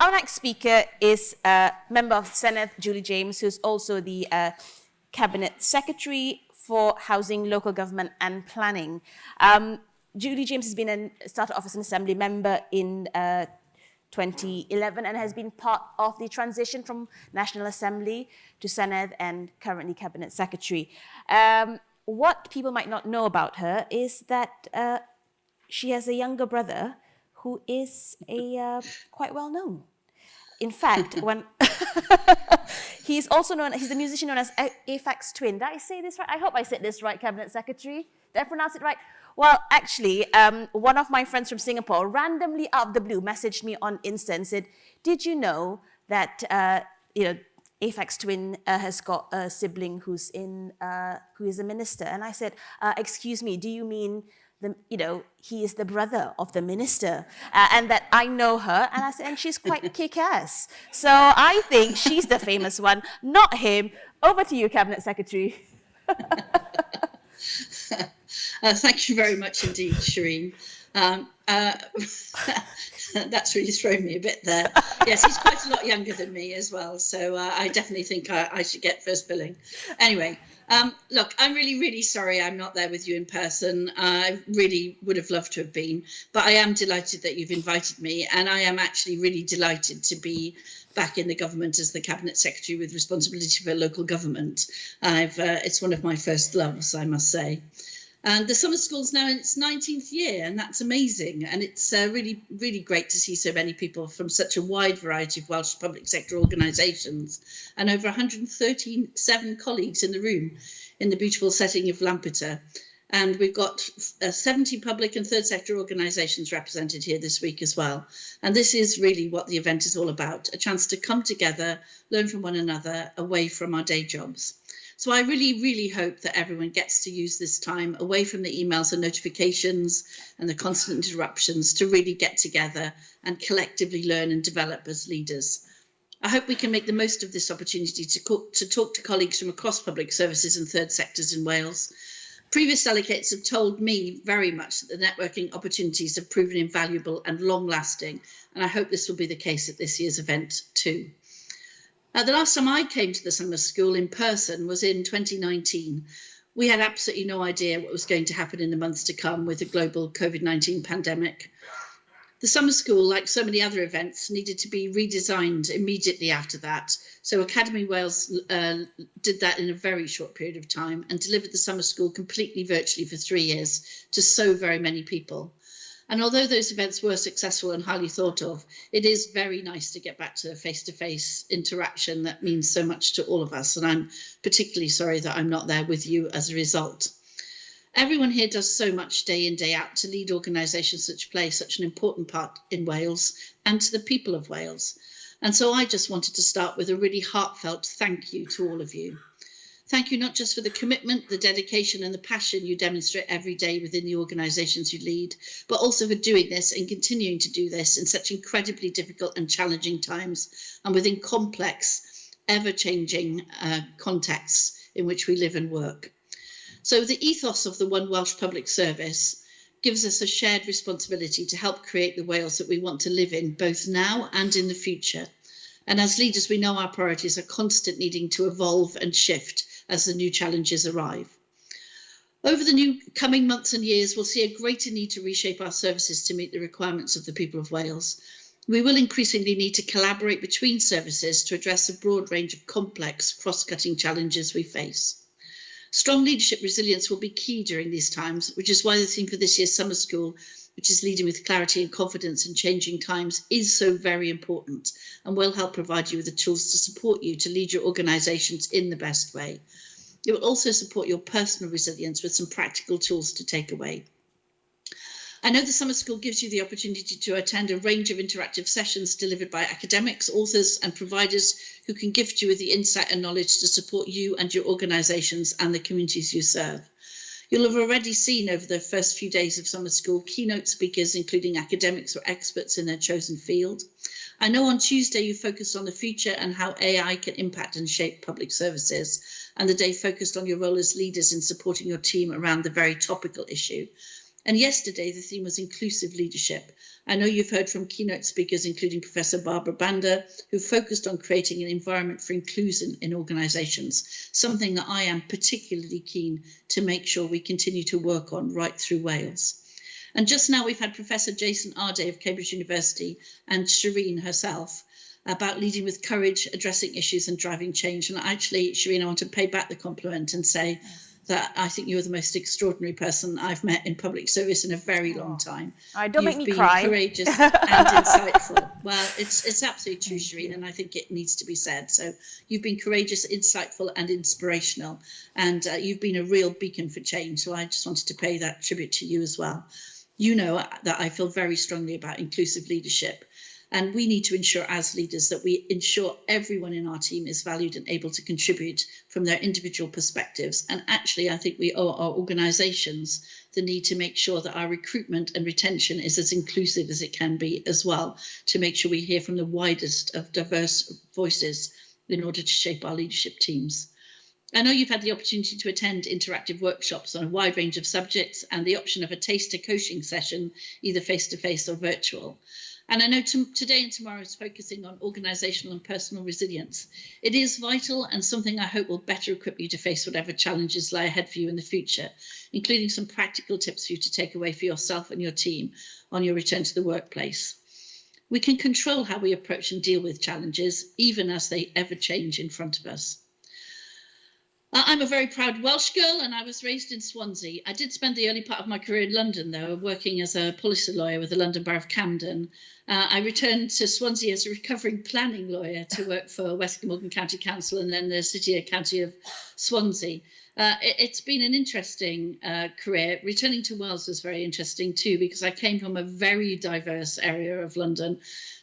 Our next speaker is a member of Senedd, Julie James, who's also the Cabinet Secretary for Housing, Local Government and Planning. Julie James has been started off as an Assembly member in 2011 and has been part of the transition from National Assembly to Senedd and currently Cabinet Secretary. What people might not know about her is that she has a younger brother who is quite well known. In fact, when he's also known, he's a musician known as Aphex Twin. Did I say this right? I hope I said this right, Cabinet Secretary. Did I pronounce it right? Well, actually, one of my friends from Singapore randomly out of the blue messaged me on Insta and said, "Did you know that Aphex Twin has got a sibling who is a minister?" And I said, "Excuse me, do you mean he is the brother of the minister, and that I know her?" And I said, "And she's quite kick-ass. So I think she's the famous one, not him." Over to you, Cabinet Secretary. Thank you very much indeed, Shireen. That's really thrown me a bit there. Yes, he's quite a lot younger than me as well, so I definitely think I should get first billing. Anyway, look, I'm really, really sorry I'm not there with you in person. I really would have loved to have been, but I am delighted that you've invited me, and I am actually really delighted to be back in the government as the Cabinet Secretary with responsibility for local government. It's one of my first loves, I must say. And the summer school's now in its 19th year, and that's amazing. And it's really, really great to see so many people from such a wide variety of Welsh public sector organisations and over 137 colleagues in the room in the beautiful setting of Lampeter. And we've got 70 public and third sector organisations represented here this week as well. And this is really what the event is all about, a chance to come together, learn from one another away from our day jobs. So I really, really hope that everyone gets to use this time away from the emails and notifications and the constant interruptions to really get together and collectively learn and develop as leaders. I hope we can make the most of this opportunity to talk to colleagues from across public services and third sectors in Wales. Previous delegates have told me very much that the networking opportunities have proven invaluable and long-lasting, and I hope this will be the case at this year's event too. The last time I came to the summer school in person was in 2019. We had absolutely no idea what was going to happen in the months to come with the global COVID-19 pandemic. The summer school, like so many other events, needed to be redesigned immediately after that. So Academy Wales did that in a very short period of time and delivered the summer school completely virtually for 3 years to so very many people. And although those events were successful and highly thought of, it is very nice to get back to face-to-face interaction that means so much to all of us. And I'm particularly sorry that I'm not there with you as a result. Everyone here does so much day in, day out to lead organisations which play such an important part in Wales and to the people of Wales. And so I just wanted to start with a really heartfelt thank you to all of you. Thank you not just for the commitment, the dedication and the passion you demonstrate every day within the organisations you lead, but also for doing this and continuing to do this in such incredibly difficult and challenging times and within complex, ever-changing contexts in which we live and work. So the ethos of the One Welsh Public Service gives us a shared responsibility to help create the Wales that we want to live in, both now and in the future. And as leaders, we know our priorities are constant needing to evolve and shift as the new challenges arrive. Over the coming months and years, we'll see a greater need to reshape our services to meet the requirements of the people of Wales. We will increasingly need to collaborate between services to address a broad range of complex, cross-cutting challenges we face. Strong leadership resilience will be key during these times, which is why the theme for this year's summer school, which is leading with clarity and confidence in changing times, is so very important and will help provide you with the tools to support you to lead your organisations in the best way. It will also support your personal resilience with some practical tools to take away. I know the summer school gives you the opportunity to attend a range of interactive sessions delivered by academics, authors and providers who can gift you with the insight and knowledge to support you and your organisations and the communities you serve. You'll have already seen over the first few days of summer school keynote speakers, including academics or experts in their chosen field. I know on Tuesday you focused on the future and how AI can impact and shape public services, and the day focused on your role as leaders in supporting your team around the very topical issue. And yesterday, the theme was inclusive leadership. I know you've heard from keynote speakers, including Professor Barbara Banda, who focused on creating an environment for inclusion in organisations, something that I am particularly keen to make sure we continue to work on right through Wales. And just now we've had Professor Jason Arday of Cambridge University and Shireen herself about leading with courage, addressing issues and driving change. And actually, Shireen, I want to pay back the compliment and say that I think you're the most extraordinary person I've met in public service in a very long time. Don't make me cry. You've been courageous and insightful. Well, it's absolutely true, Shireen, and I think it needs to be said. So you've been courageous, insightful and inspirational, and you've been a real beacon for change. So I just wanted to pay that tribute to you as well. You know that I feel very strongly about inclusive leadership. And we need to ensure as leaders that we ensure everyone in our team is valued and able to contribute from their individual perspectives. And actually, I think we owe our organisations the need to make sure that our recruitment and retention is as inclusive as it can be as well, to make sure we hear from the widest of diverse voices in order to shape our leadership teams. I know you've had the opportunity to attend interactive workshops on a wide range of subjects and the option of a taster coaching session, either face-to-face or virtual. And I know today and tomorrow is focusing on organisational and personal resilience. It is vital and something I hope will better equip you to face whatever challenges lie ahead for you in the future, including some practical tips for you to take away for yourself and your team on your return to the workplace. We can control how we approach and deal with challenges, even as they ever change in front of us. I'm a very proud Welsh girl and I was raised in Swansea. I did spend the early part of my career in London, though, working as a policy lawyer with the London Borough of Camden. I returned to Swansea as a recovering planning lawyer to work for West Glamorgan County Council and then the City and County of Swansea. It's been an interesting career. Returning to Wales was very interesting too, because I came from a very diverse area of London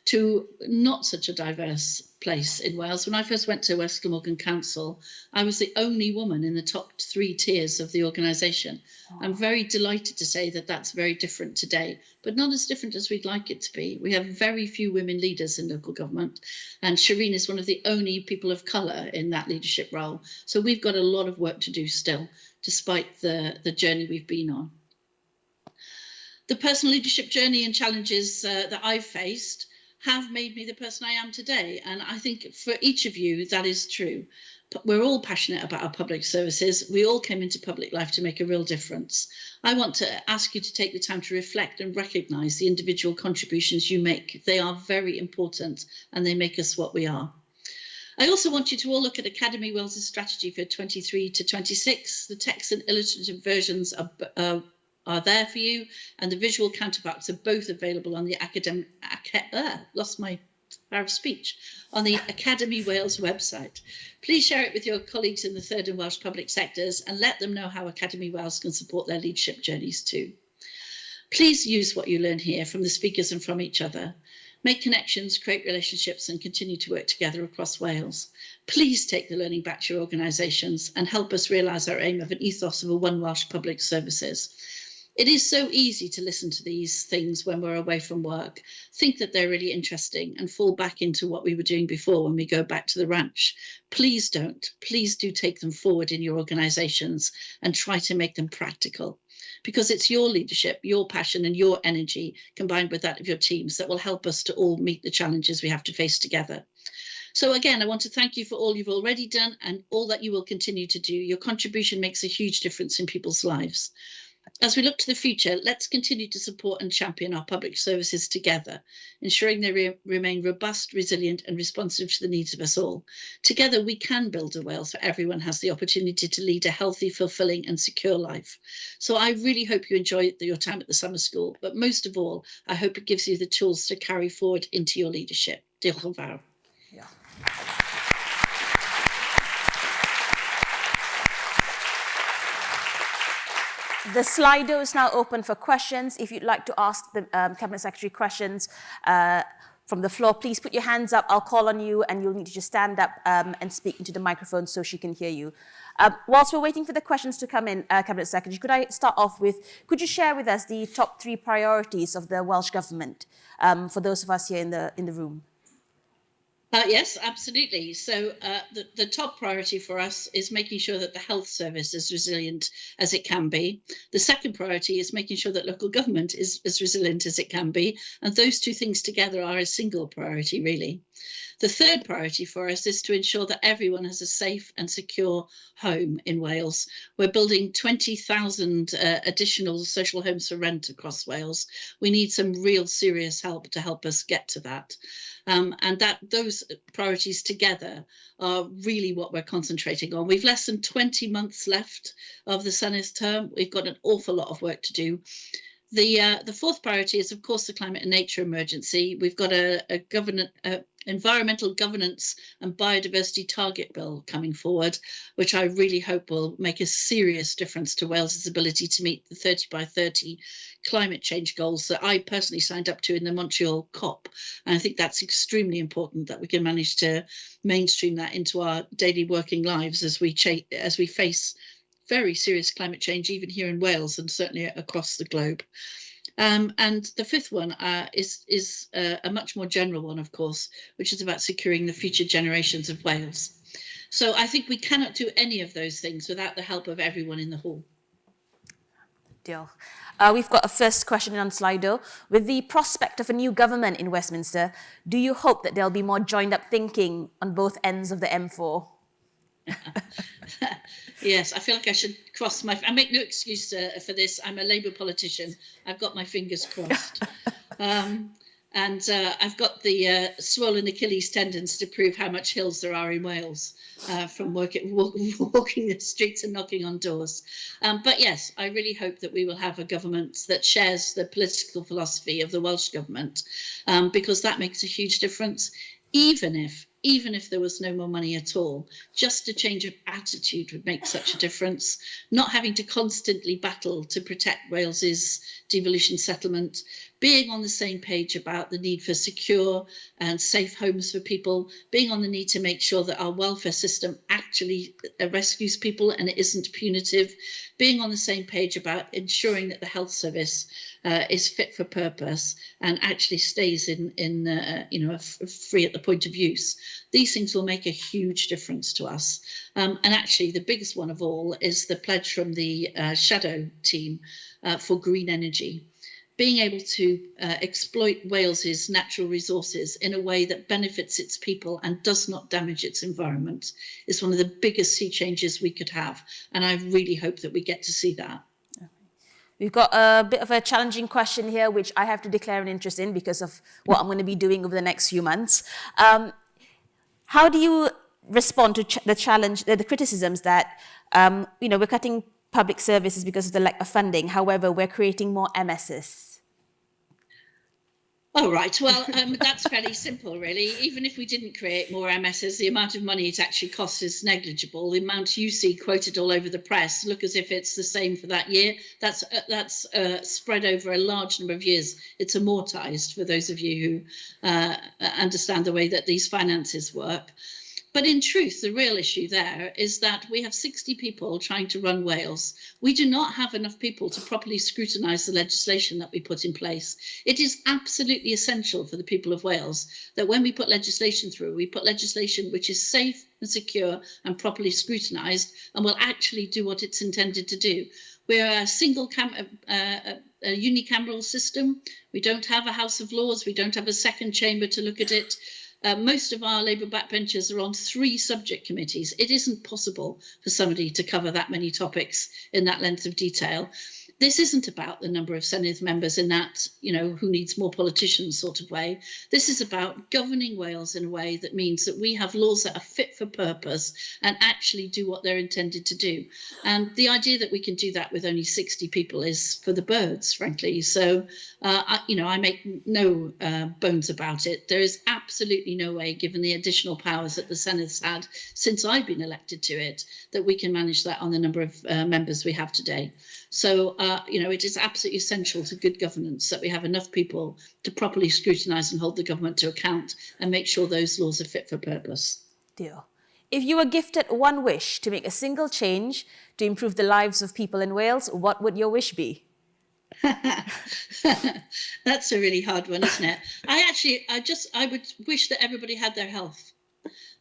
to not such a diverse place in Wales. When I first went to West Glamorgan Council, I was the only woman in the top 3 tiers of the organisation. Oh. I'm very delighted to say that that's very different today, but not as different as we'd like it to be. We have very few women leaders in local government, and Shireen is one of the only people of colour in that leadership role. So we've got a lot of work to do still, despite the journey we've been on. The personal leadership journey and challenges that I've faced have made me the person I am today. And I think for each of you, that is true. But we're all passionate about our public services. We all came into public life to make a real difference. I want to ask you to take the time to reflect and recognise the individual contributions you make. They are very important and they make us what we are. I also want you to all look at Academy Wales' strategy for 23 to 26. The text and illustrative versions are there for you, and the visual counterparts are both available on the on the Academy Wales website. Please share it with your colleagues in the third and Welsh public sectors and let them know how Academy Wales can support their leadership journeys too. Please use what you learn here from the speakers and from each other. Make connections, create relationships and continue to work together across Wales. Please take the learning back to your organisations and help us realise our aim of an ethos of a One Welsh Public Services. It is so easy to listen to these things when we're away from work, think that they're really interesting and fall back into what we were doing before when we go back to the ranch. Please don't. Please do take them forward in your organisations and try to make them practical, because it's your leadership, your passion and your energy combined with that of your teams that will help us to all meet the challenges we have to face together. So again, I want to thank you for all you've already done and all that you will continue to do. Your contribution makes a huge difference in people's lives. As we look to the future, let's continue to support and champion our public services together, ensuring they remain robust, resilient and responsive to the needs of us all. Together, we can build a Wales where everyone has the opportunity to lead a healthy, fulfilling and secure life. So I really hope you enjoy your time at the summer school, but most of all, I hope it gives you the tools to carry forward into your leadership. Diolch yn fawr. Yeah. The Slido is now open for questions. If you'd like to ask the Cabinet Secretary questions from the floor, please put your hands up. I'll call on you and you'll need to just stand up and speak into the microphone so she can hear you. Whilst we're waiting for the questions to come in, Cabinet Secretary, could I start off with, could you share with us the top 3 priorities of the Welsh Government for those of us here in the room? Yes, absolutely. So the top priority for us is making sure that the health service is resilient as it can be. The second priority is making sure that local government is as resilient as it can be. And those two things together are a single priority, really. The third priority for us is to ensure that everyone has a safe and secure home in Wales. We're building 20,000 additional social homes for rent across Wales. We need some real serious help to help us get to that. And those priorities together are really what we're concentrating on. We've less than 20 months left of the Senedd term. We've got an awful lot of work to do. The fourth priority is, of course, the climate and nature emergency. We've got a environmental governance and biodiversity target bill coming forward, which I really hope will make a serious difference to Wales's ability to meet the 30 by 30 climate change goals that I personally signed up to in the Montreal COP. And I think that's extremely important that we can manage to mainstream that into our daily working lives as we face very serious climate change, even here in Wales and certainly across the globe. And the fifth one is a much more general one, of course, which is about securing the future generations of Wales. So I think we cannot do any of those things without the help of everyone in the hall. Deal. We've got a first question on Slido. With the prospect of a new government in Westminster, do you hope that there'll be more joined up thinking on both ends of the M4? Yes, I feel like I should I make no excuse for this. I'm a Labour politician. I've got my fingers crossed. And I've got the swollen Achilles tendons to prove how much hills there are in Wales from walking the streets and knocking on doors. But yes, I really hope that we will have a government that shares the political philosophy of the Welsh government, because that makes a huge difference. Even if there was no more money at all, just a change of attitude would make such a difference. Not having to constantly battle to protect Wales's devolution settlement, being on the same page about the need for secure and safe homes for people, being on the need to make sure that our welfare system actually rescues people and it isn't punitive, being on the same page about ensuring that the health service is fit for purpose and actually stays free at the point of use. These things will make a huge difference to us. And actually, the biggest one of all is the pledge from the Shadow team for green energy. Being able to exploit Wales's natural resources in a way that benefits its people and does not damage its environment is one of the biggest sea changes we could have. And I really hope that we get to see that. We've got a bit of a challenging question here, which I have to declare an interest in because of what I'm going to be doing over the next few months. How do you respond to the criticisms that, we're cutting public services because of the lack of funding. However, we're creating more MSs. Oh, right. Well, that's fairly simple, really. Even if we didn't create more MSs, the amount of money it actually costs is negligible. The amount you see quoted all over the press look as if it's the same for that year. That's spread over a large number of years. It's amortized for those of you who understand the way that these finances work. But in truth, the real issue there is that we have 60 people trying to run Wales. We do not have enough people to properly scrutinise the legislation that we put in place. It is absolutely essential for the people of Wales that when we put legislation through, we put legislation which is safe and secure and properly scrutinised and will actually do what it's intended to do. We're a unicameral system. We don't have a House of Lords. We don't have a second chamber to look at it. Most of our Labour backbenchers are on 3 subject committees. It isn't possible for somebody to cover that many topics in that length of detail. This isn't about the number of Senedd members in that, who needs more politicians sort of way. This is about governing Wales in a way that means that we have laws that are fit for purpose and actually do what they're intended to do. And the idea that we can do that with only 60 people is for the birds, frankly. So, I make no bones about it. There is absolutely no way, given the additional powers that the Senedd had since I've been elected to it, that we can manage that on the number of members we have today. So, it is absolutely essential to good governance that we have enough people to properly scrutinise and hold the government to account and make sure those laws are fit for purpose. Deal. If you were gifted one wish to make a single change to improve the lives of people in Wales, what would your wish be? That's a really hard one, isn't it? I would wish that everybody had their health.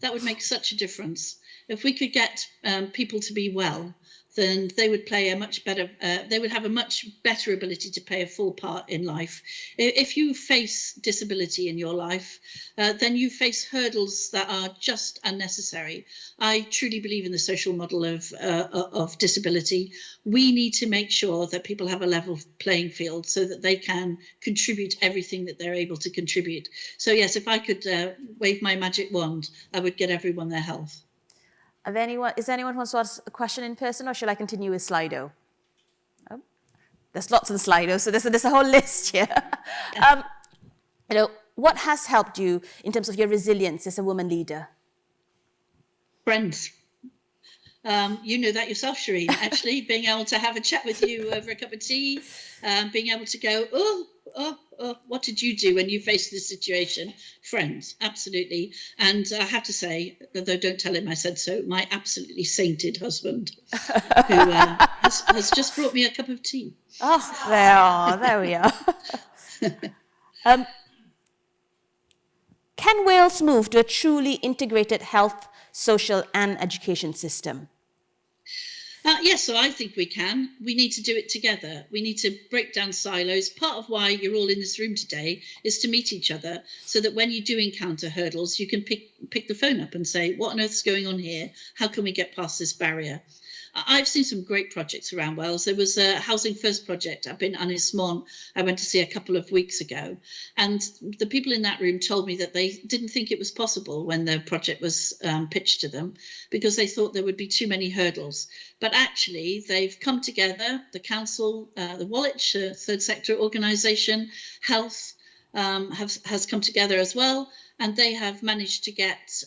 That would make such a difference. If we could get people to be well, then they would play a much better, they would have a much better ability to play a full part in life. If you face disability in your life, then you face hurdles that are just unnecessary. I truly believe in the social model of disability. We need to make sure that people have a level playing field so that they can contribute everything that they're able to contribute. So yes, if I could wave my magic wand, I would get everyone their health. Is there anyone who wants to ask a question in person, or shall I continue with Slido? Oh, there's lots on Slido, so there's a whole list here. What has helped you in terms of your resilience as a woman leader? Friends. You know that yourself, Shireen, actually, being able to have a chat with you over a cup of tea, being able to go, oh, what did you do when you faced this situation? Friends, absolutely. And I have to say, although don't tell him I said so, my absolutely sainted husband, who has just brought me a cup of tea. Oh, there we are. Can Wales move to a truly integrated health, social and education system? Yes, so I think we can. We need to do it together. We need to break down silos. Part of why you're all in this room today is to meet each other so that when you do encounter hurdles, you can pick the phone up and say, what on earth is going on here? How can we get past this barrier? I've seen some great projects around Wales. There was a Housing First project up in Ynys Môn I went to see a couple of weeks ago. And the people in that room told me that they didn't think it was possible when the project was pitched to them because they thought there would be too many hurdles. But actually, they've come together, the council, the Woolwich Third Sector Organisation, Health has come together as well. And they have managed to get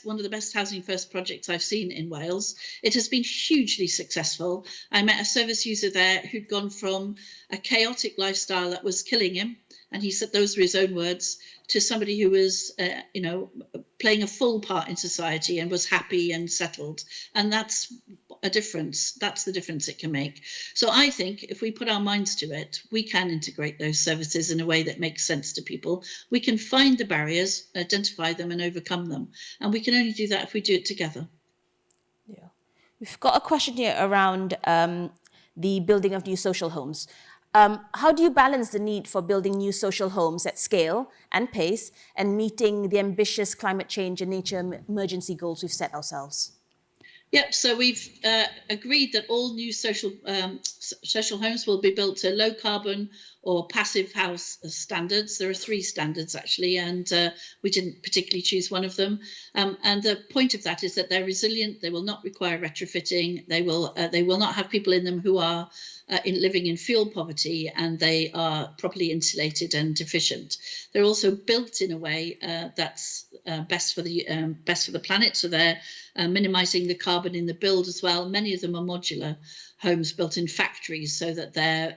one of the best Housing First projects I've seen in Wales. It has been hugely successful. I met a service user there who'd gone from a chaotic lifestyle that was killing him, and he said those were his own words, to somebody who was, playing a full part in society and was happy and settled. And that's a difference. That's the difference it can make. So I think if we put our minds to it, we can integrate those services in a way that makes sense to people. We can find the barriers, identify them and overcome them. And we can only do that if we do it together. Yeah. We've got a question here around the building of new social homes. How do you balance the need for building new social homes at scale and pace and meeting the ambitious climate change and nature emergency goals we've set ourselves? Yep, so we've agreed that all new social homes will be built to low carbon or passive house standards. There are 3 standards actually, and we didn't particularly choose one of them. And the point of that is that they're resilient. They will not require retrofitting. They will not have people in them who are living in fuel poverty, and they are properly insulated and efficient. They're also built in a way that's best for the planet. So they're minimising the carbon in the build as well. Many of them are modular homes built in factories, so that they're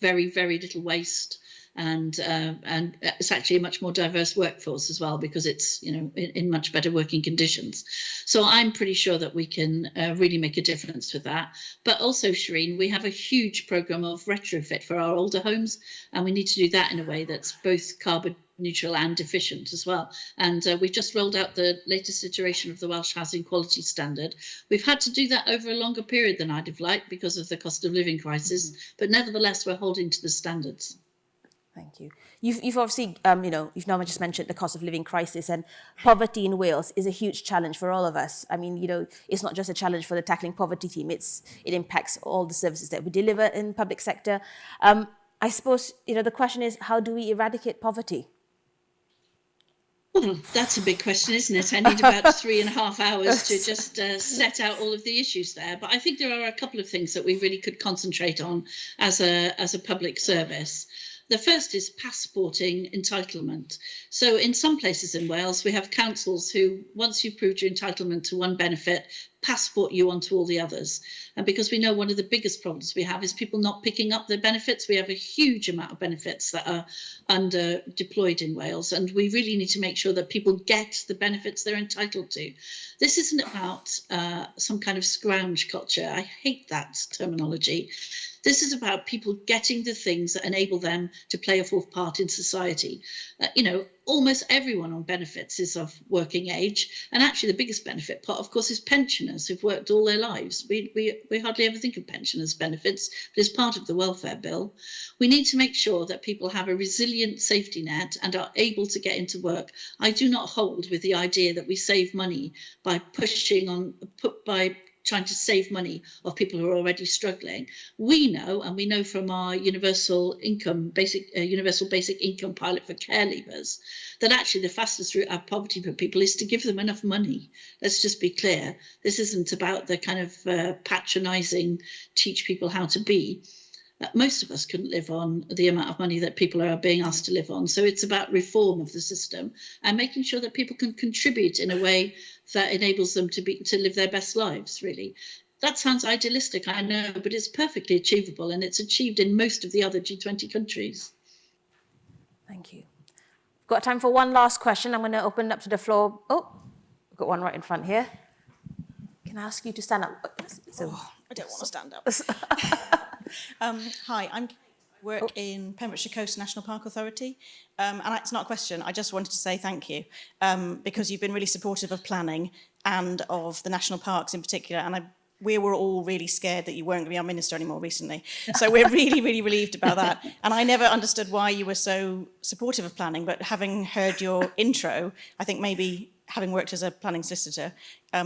very, very little waste. And it's actually a much more diverse workforce as well, because it's in much better working conditions. So I'm pretty sure that we can really make a difference with that. But also, Shireen, we have a huge programme of retrofit for our older homes, and we need to do that in a way that's both carbon neutral and efficient as well. And we've just rolled out the latest iteration of the Welsh Housing Quality Standard. We've had to do that over a longer period than I'd have liked because of the cost of living crisis, but nevertheless, we're holding to the standards. Thank you. You've obviously, you've now just mentioned the cost of living crisis, and poverty in Wales is a huge challenge for all of us. I mean, it's not just a challenge for the Tackling Poverty team. It impacts all the services that we deliver in the public sector. I suppose, the question is, how do we eradicate poverty? Well, that's a big question, isn't it? I need about 3.5 hours to just set out all of the issues there. But I think there are a couple of things that we really could concentrate on as a public service. The first is passporting entitlement. So in some places in Wales, we have councils who, once you've proved your entitlement to one benefit, passport you onto all the others. And because we know one of the biggest problems we have is people not picking up their benefits. We have a huge amount of benefits that are under deployed in Wales, and we really need to make sure that people get the benefits they're entitled to. This isn't about some kind of scrounge culture. I hate that terminology. This is about people getting the things that enable them to play a full part in society. Almost everyone on benefits is of working age, and actually the biggest benefit part, of course, is pensioners who've worked all their lives. We hardly ever think of pensioners' benefits, but it's part of the welfare bill. We need to make sure that people have a resilient safety net and are able to get into work. I do not hold with the idea that we save money by trying to save money of people who are already struggling. We know from our universal basic income pilot for care leavers, that actually the fastest route out of poverty for people is to give them enough money. Let's just be clear. This isn't about the kind of patronising, teach people how to be. Most of us couldn't live on the amount of money that people are being asked to live on. So it's about reform of the system and making sure that people can contribute in a way that enables them to live their best lives, really. That sounds idealistic, I know, but it's perfectly achievable, and it's achieved in most of the other G20 countries. Thank you. We've got time for one last question. I'm going to open it up to the floor. Oh, we've got one right in front here. Can I ask you to stand up? I don't want to stand up. Hi, I work in Pembrokeshire Coast National Park Authority, and it's not a question. I just wanted to say thank you because you've been really supportive of planning and of the national parks in particular, and we were all really scared that you weren't going to be our minister anymore recently. So we're really, really relieved about that. And I never understood why you were so supportive of planning, but having heard your intro, I think maybe having worked as a planning solicitor,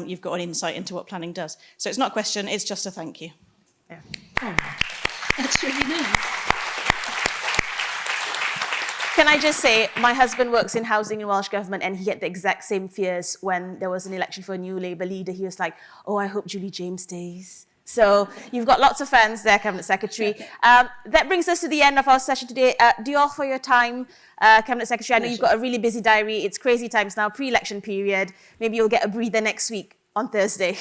you've got an insight into what planning does. So it's not a question, it's just a thank you. Yeah. Oh, that's really nice. Can I just say, my husband works in housing in Welsh Government, and he had the exact same fears when there was an election for a new Labour leader. He was like, oh, I hope Julie James stays. So you've got lots of fans there, Cabinet Secretary. That brings us to the end of our session today. Do you all for your time, Cabinet Secretary? I know you've got a really busy diary. It's crazy times now, pre-election period. Maybe you'll get a breather next week on Thursday.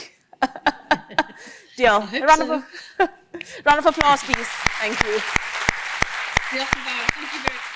Deal. Round of applause, please. Thank you. Thank you very much.